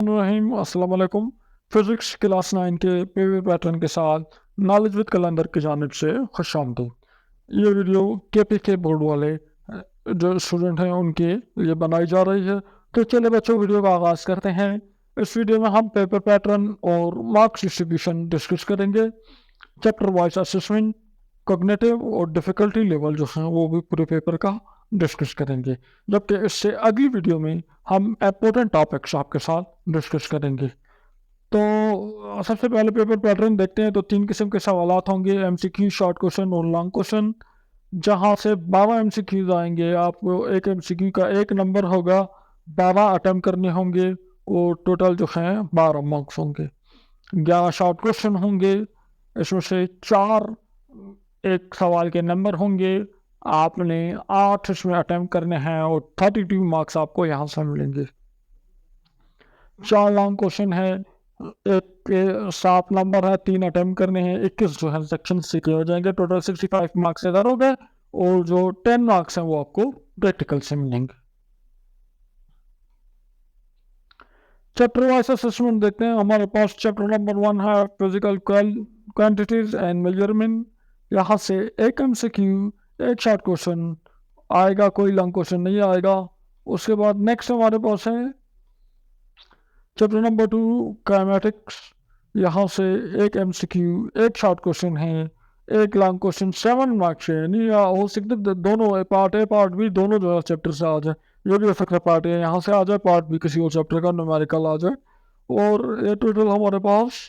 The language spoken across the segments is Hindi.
रहीम अस्सलाम वालेकुम। फिजिक्स क्लास 9 के पीवी पैटर्न के साथ नॉलेज विद कैलेंडर की जानिब से खुश आमदीद। ये वीडियो केपीके बोर्ड वाले जो स्टूडेंट हैं उनके लिए बनाई जा रही है। तो चलिए बच्चों, वीडियो का आगाज़ करते हैं। इस वीडियो में हम पेपर पैटर्न और मार्क्स डिस्ट्रीब्यूशन डिस्कस करेंगे। चैप्टर वाइज असेसमेंट, कॉग्निटिव और डिफ़िकल्टी लेवल जो हैं वो भी पूरे पेपर का डिस्कस करेंगे। जबकि इससे अगली वीडियो में हम इम्पोर्टेंट टॉपिक्स आपके साथ डिस्कस करेंगे। तो सबसे पहले पेपर पैटर्न देखते हैं। तो 3 किस्म के सवाल होंगे, एमसीक्यू, शॉर्ट क्वेश्चन और लॉन्ग क्वेश्चन। जहाँ से 12 एमसीक्यूज आएंगे, आपको एक एमसीक्यू का 1 नंबर होगा, 12 अटैम्प्ट करने होंगे और टोटल जो हैं 12 मार्क्स होंगे। 11 शॉर्ट क्वेश्चन होंगे, इसमें से 4 एक सवाल के नंबर होंगे। आपने 8 इसमें अटैम्प्ट करने हैं और 32 मार्क्स आपको यहाँ से मिलेंगे। 4 लॉन्ग क्वेश्चन है, एक के 7 नंबर है, 3 अटैम्प्ट करने हैं, 21 जो है सेक्शन से के हो जाएंगे। टोटल 65 मार्क्स इधर हो गए और जो 10 मार्क्स हैं वो आपको प्रैक्टिकल से मिलेंगे। चैप्टर वाइज असेसमेंट देखते हैं। हमारे पास चैप्टर नंबर 1 है फिजिकल क्वांटिटीज एंड मेजरमेंट। यहाँ से एक एमसीक्यू, एक शॉर्ट क्वेश्चन आएगा, कोई लॉन्ग क्वेश्चन नहीं आएगा। उसके बाद नेक्स्ट हमारे पास है चैप्टर नंबर 2 काइनेटिक्स। यहाँ से एक एमसीक्यू, एक शॉर्ट क्वेश्चन है, एक लॉन्ग क्वेश्चन, 7 मार्क्स है। यानी हो सकते दोनों पार्ट ए पार्ट बी दोनों जो है चैप्टर से आ जाए। ये भी हो सकता है पार्ट ए यहाँ से आ जाए, पार्ट बी किसी और चैप्टर का न्यूमेरिकल आ जाए। और ये टोटल हमारे पास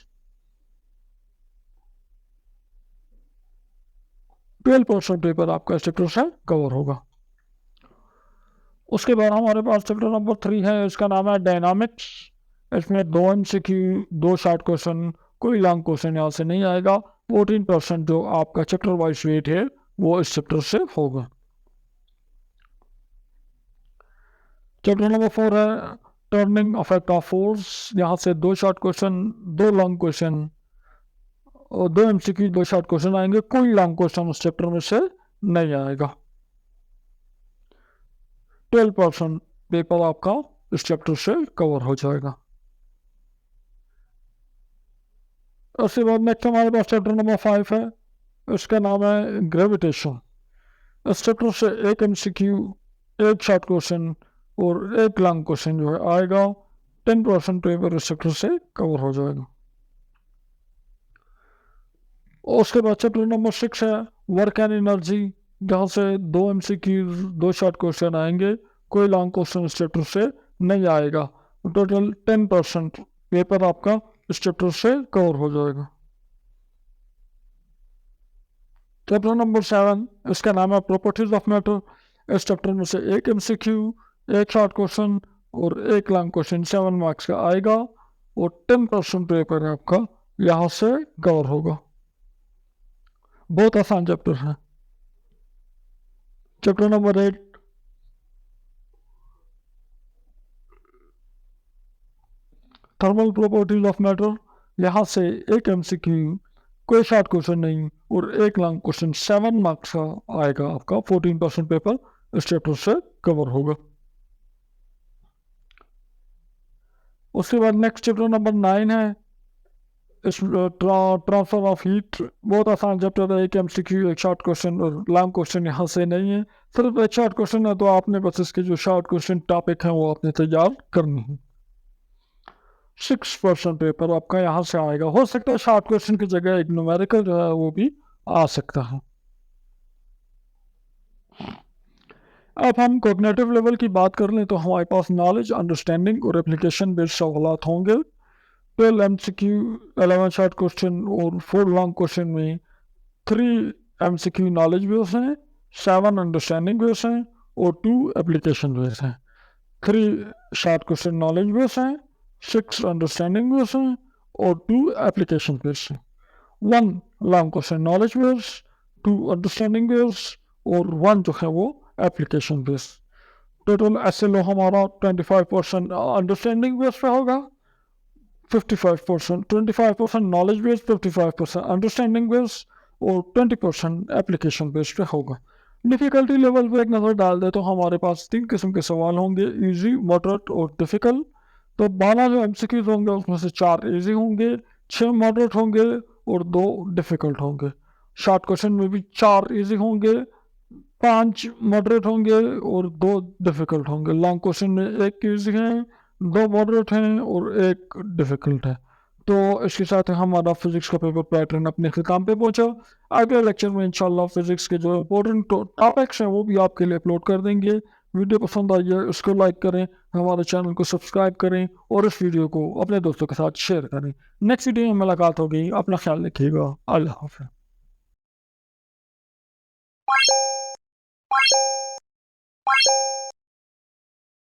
12% पेपर आपका इस चैप्टर से कवर होगा। उसके बाद हमारे पास चैप्टर नंबर 3 है, इसका नाम है डायनामिक्स। इसमें 2 एमसीक्यू, 2 शॉर्ट क्वेश्चन, कोई लॉन्ग क्वेश्चन यहाँ से नहीं आएगा। 14% जो आपका चैप्टर वाइज वेट है वो इस चैप्टर से होगा। चैप्टर नंबर 4 है टर्निंग इफेक्ट ऑफ फोर्स। यहाँ से 2 शॉर्ट क्वेश्चन, 2 लॉन्ग क्वेश्चन और 2 एमसीक्यू, 2 शॉर्ट क्वेश्चन आएंगे। कोई लॉन्ग क्वेश्चन उस चैप्टर में से नहीं आएगा। 12% पेपर आपका इस चैप्टर से कवर हो जाएगा। उसके बाद नेक्स्ट हमारे पास चैप्टर नंबर 5 है, इसका नाम है ग्रेविटेशन। इस चैप्टर से एक एमसीक्यू, एक शॉर्ट क्वेश्चन और एक लॉन्ग क्वेश्चन जो है आएगा। 10% पेपर इस चैप्टर से कवर हो जाएगा। और उसके बाद चैप्टर नंबर 6 है वर्क एंड एनर्जी। जहाँ से 2 एमसीक्यू, 2 शॉर्ट क्वेश्चन आएंगे, कोई लॉन्ग क्वेश्चन इस चैप्टर से नहीं आएगा। टोटल 10% पेपर आपका इस चैप्टर से कवर हो जाएगा। चैप्टर नंबर 7, इसका नाम है प्रॉपर्टीज ऑफ मैटर। इस चैप्टर में से एक एमसीक्यू, एक शॉर्ट क्वेश्चन और एक लॉन्ग क्वेश्चन 7 मार्क्स का आएगा और 10% पेपर आपका यहाँ से कवर होगा। बहुत आसान चैप्टर है। Chapter number 8, thermal properties of matter. यहाँ से एक एमसीक्यू, कोई शॉर्ट क्वेश्चन नहीं और एक लॉन्ग क्वेश्चन 7 मार्क्स का आएगा आपका। 14% पेपर इस चैप्टर से कवर होगा। उसके बाद नेक्स्ट चैप्टर नंबर 9 है, इस ट्रांसफर ऑफ हीट। बहुत आसान चैप्टर है, एक एमसीक्यू, एक शॉर्ट क्वेश्चन और लॉन्ग क्वेश्चन यहाँ से नहीं है। सिर्फ एक शॉर्ट क्वेश्चन है, तो आपने बस इसके जो शॉर्ट क्वेश्चन टॉपिक हैं वो आपने तैयार करनी है। 6% पेपर आपका यहाँ से आएगा। हो सकता है शॉर्ट क्वेश्चन की जगह एक न्यूमेरिकल जो है वो भी आ सकता है। अब हम कॉग्निटिव लेवल की बात कर लें तो हमारे पास नॉलेज, अंडरस्टैंडिंग और एप्लीकेशन बेस्ड सवाल होंगे। 12 एमसीक्यू, 11 शॉर्ट क्वेश्चन और 4 लॉन्ग क्वेश्चन में 3 एमसीक्यू नॉलेज बेस्ड हैं, 7 अंडरस्टैंडिंग बेस्ड हैं और 2 एप्लीकेशन बेस्ड हैं। 3 शॉर्ट क्वेश्चन नॉलेज बेस्ड हैं, 6 अंडरस्टैंडिंग बेस्ड हैं और 2 एप्लीकेशन बेस्ड हैं। 1 long question knowledge based, 2 understanding based और 1 जो है वो एप्लीकेशन बेस्ड। टोटल एसएलओ हमारा 25% अंडरस्टैंडिंग बेस्ड पे होगा, 25% नॉलेज बेस्ड, 55% अंडरस्टैंडिंग बेस्ड और 20% एप्लीकेशन बेस्ड पे होगा। डिफ़िकल्टी लेवल पे एक नज़र डाल दे तो हमारे पास 3 किस्म के सवाल होंगे, इजी, मॉडरेट और डिफ़िकल्ट। तो 12 जो एमसीक्यूज होंगे उसमें से 4 इजी होंगे, 6 मॉडरेट होंगे और 2 डिफ़िकल्ट होंगे। शॉर्ट क्वेश्चन में भी 4 इजी होंगे, 5 मॉडरेट होंगे और 2 डिफ़िकल्ट होंगे। लॉन्ग क्वेश्चन में 1 इजी है, 2 मॉडरेट हैं और 1 डिफ़िकल्ट है। तो इसके साथ हमारा फिज़िक्स का पेपर पैटर्न अपने ख़िताम पे पहुँचा। अगले लेक्चर में इंशाल्लाह फिज़िक्स के जो इम्पोर्टेंट टॉपिक्स हैं वो भी आपके लिए अपलोड कर देंगे। वीडियो पसंद आई है इसको लाइक करें, हमारे चैनल को सब्सक्राइब करें और इस वीडियो को अपने दोस्तों के साथ शेयर करें। नेक्स्ट वीडियो में मुलाकात होगी, अपना ख्याल रखिएगा। अल्लाह हाफ़िज़।